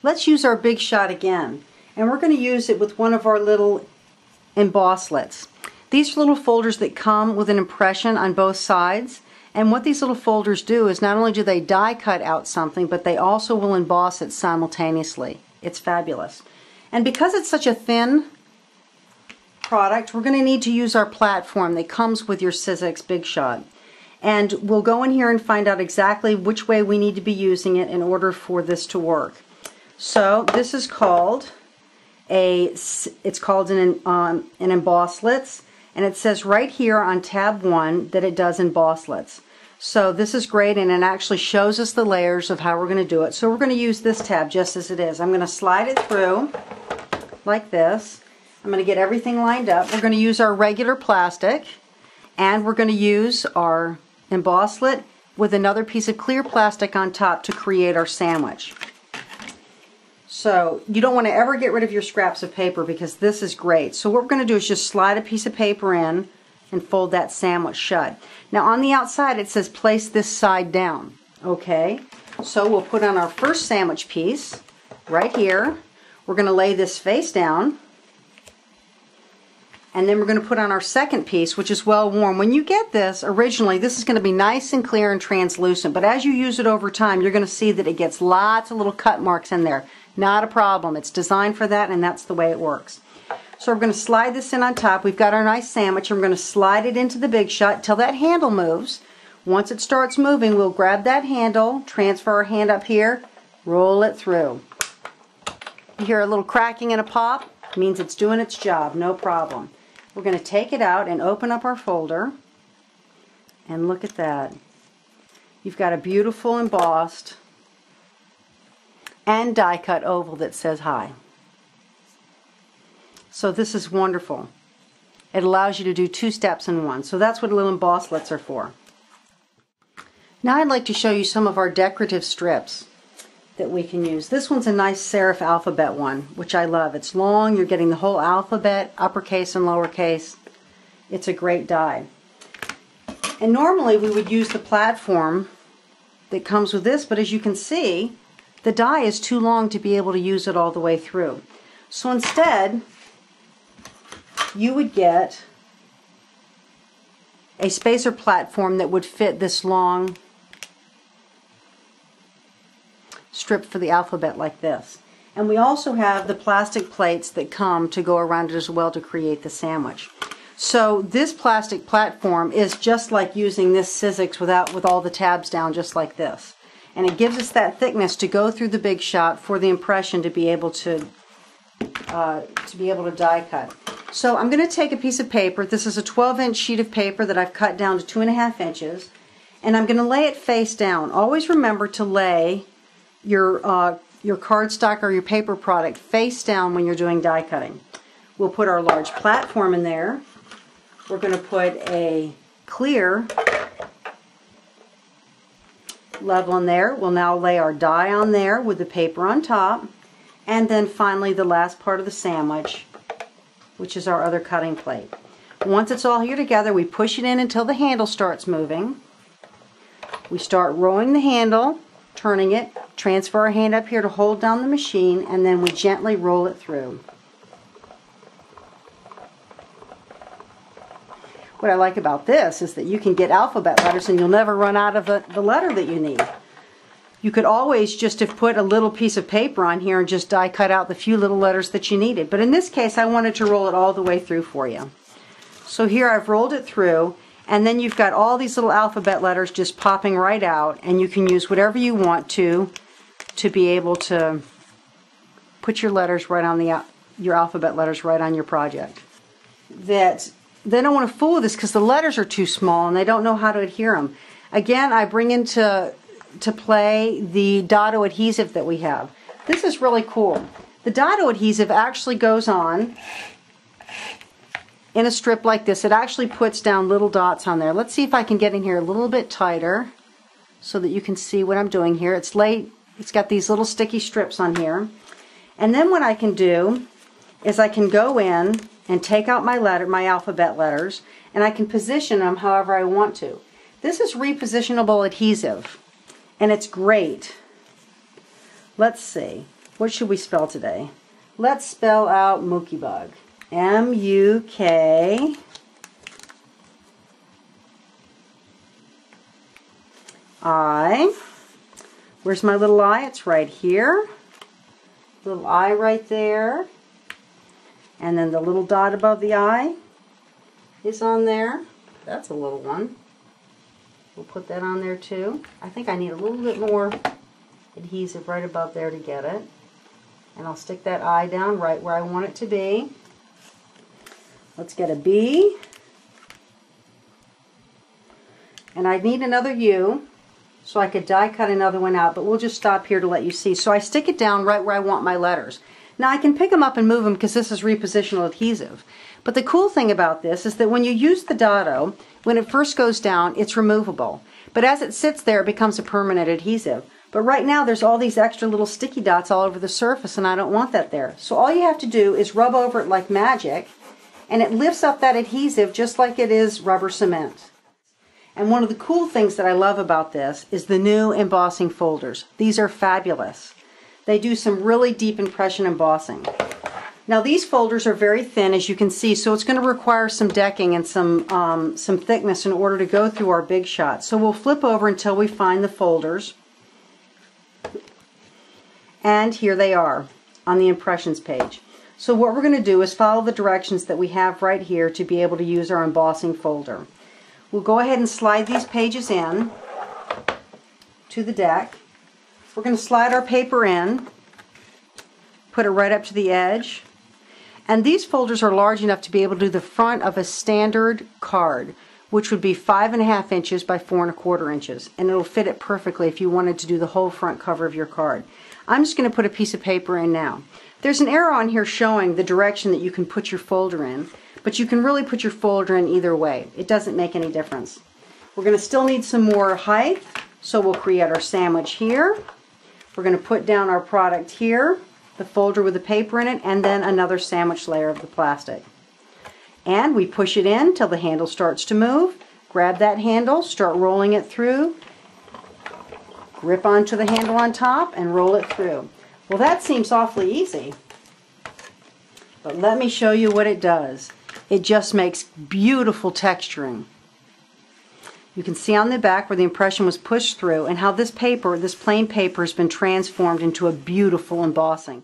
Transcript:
let's use our Big Shot again. And we're going to use it with one of our little embosslets. These are little folders that come with an impression on both sides. And what these little folders do is not only do they die cut out something, but they also will emboss it simultaneously. It's fabulous. And because it's such a thin product, we're going to need to use our platform that comes with your Sizzix Big Shot. And we'll go in here and find out exactly which way we need to be using it in order for this to work. So this is called an embosslets, and it says right here on tab 1 that it does embosslets. So this is great, and it actually shows us the layers of how we're going to do it. So we're going to use this tab just as it is. I'm going to slide it through like this. I'm going to get everything lined up. We're going to use our regular plastic, and we're going to use our embosslet with another piece of clear plastic on top to create our sandwich. So you don't want to ever get rid of your scraps of paper because this is great. So what we're going to do is just slide a piece of paper in and fold that sandwich shut. Now on the outside it says place this side down. Okay, so we'll put on our first sandwich piece right here. We're going to lay this face down. And then we're going to put on our second piece, which is well worn. When you get this, originally, this is going to be nice and clear and translucent. But as you use it over time, you're going to see that it gets lots of little cut marks in there. Not a problem. It's designed for that, and that's the way it works. So we're going to slide this in on top. We've got our nice sandwich, and we're going to slide it into the Big Shot till that handle moves. Once it starts moving, we'll grab that handle, transfer our hand up here, roll it through. You hear a little cracking and a pop? It means it's doing its job. No problem. We're going to take it out and open up our folder, and look at that. You've got a beautiful embossed and die cut oval that says hi. So this is wonderful. It allows you to do 2 steps in one. So that's what little embosslets are for. Now I'd like to show you some of our decorative strips that we can use. This one's a nice serif alphabet one, which I love. It's long, you're getting the whole alphabet, uppercase and lowercase. It's a great die. And normally we would use the platform that comes with this, but as you can see, the die is too long to be able to use it all the way through. So instead, you would get a spacer platform that would fit this long strip for the alphabet like this. And we also have the plastic plates that come to go around it as well to create the sandwich. So this plastic platform is just like using this Sizzix with all the tabs down, just like this. And it gives us that thickness to go through the Big Shot for the impression to be able to die cut. So I'm going to take a piece of paper. This is a 12-inch sheet of paper that I've cut down to 2.5 inches, and I'm going to lay it face down. Always remember to lay your cardstock or your paper product face down when you're doing die cutting. We'll put our large platform in there. We're going to put a clear level in there. We'll now lay our die on there with the paper on top, and then finally the last part of the sandwich, which is our other cutting plate. Once it's all here together, we push it in until the handle starts moving. We start rolling the handle, turning it, transfer our hand up here to hold down the machine, and then we gently roll it through. What I like about this is that you can get alphabet letters and you'll never run out of the letter that you need. You could always just have put a little piece of paper on here and just die cut out the few little letters that you needed. But in this case, I wanted to roll it all the way through for you. So here I've rolled it through, and then you've got all these little alphabet letters just popping right out, and you can use whatever you want to be able to put your letters right on your alphabet letters right on your project. They don't want to fool with this because the letters are too small and they don't know how to adhere them. Again, I bring into play the Dotto adhesive that we have. This is really cool. The Dotto adhesive actually goes on in a strip like this. It actually puts down little dots on there. Let's see if I can get in here a little bit tighter so that you can see what I'm doing here. It's got these little sticky strips on here. And then what I can do is I can go in and take out my alphabet letters, and I can position them however I want to. This is repositionable adhesive, and it's great. Let's see. What should we spell today? Let's spell out Mukibug. M-U-K-I. Where's my little eye? It's right here. Little eye right there. And then the little dot above the eye is on there. That's a little one. We'll put that on there too. I think I need a little bit more adhesive right above there to get it. And I'll stick that eye down right where I want it to be. Let's get a B. And I need another U, so I could die cut another one out, but we'll just stop here to let you see. So I stick it down right where I want my letters. Now I can pick them up and move them because this is repositional adhesive. But the cool thing about this is that when you use the Dotto, when it first goes down, it's removable. But as it sits there, it becomes a permanent adhesive. But right now there's all these extra little sticky dots all over the surface, and I don't want that there. So all you have to do is rub over it like magic, and it lifts up that adhesive just like it is rubber cement. And one of the cool things that I love about this is the new embossing folders. These are fabulous. They do some really deep impression embossing. Now these folders are very thin, as you can see, so it's going to require some decking and some thickness in order to go through our big shot. So we'll flip over until we find the folders. And here they are on the impressions page. So what we're going to do is follow the directions that we have right here to be able to use our embossing folder. We'll go ahead and slide these pages in to the deck. We're going to slide our paper in, put it right up to the edge. And these folders are large enough to be able to do the front of a standard card, which would be 5.5 inches by 4.25 inches. And it'll fit it perfectly if you wanted to do the whole front cover of your card. I'm just going to put a piece of paper in now. There's an arrow on here showing the direction that you can put your folder in, but you can really put your folder in either way. It doesn't make any difference. We're going to still need some more height, so we'll create our sandwich here. We're going to put down our product here, the folder with the paper in it, and then another sandwich layer of the plastic. And we push it in till the handle starts to move. Grab that handle, start rolling it through, grip onto the handle on top, and roll it through. Well, that seems awfully easy. But let me show you what it does. It just makes beautiful texturing. You can see on the back where the impression was pushed through and how this paper, this plain paper, has been transformed into a beautiful embossing.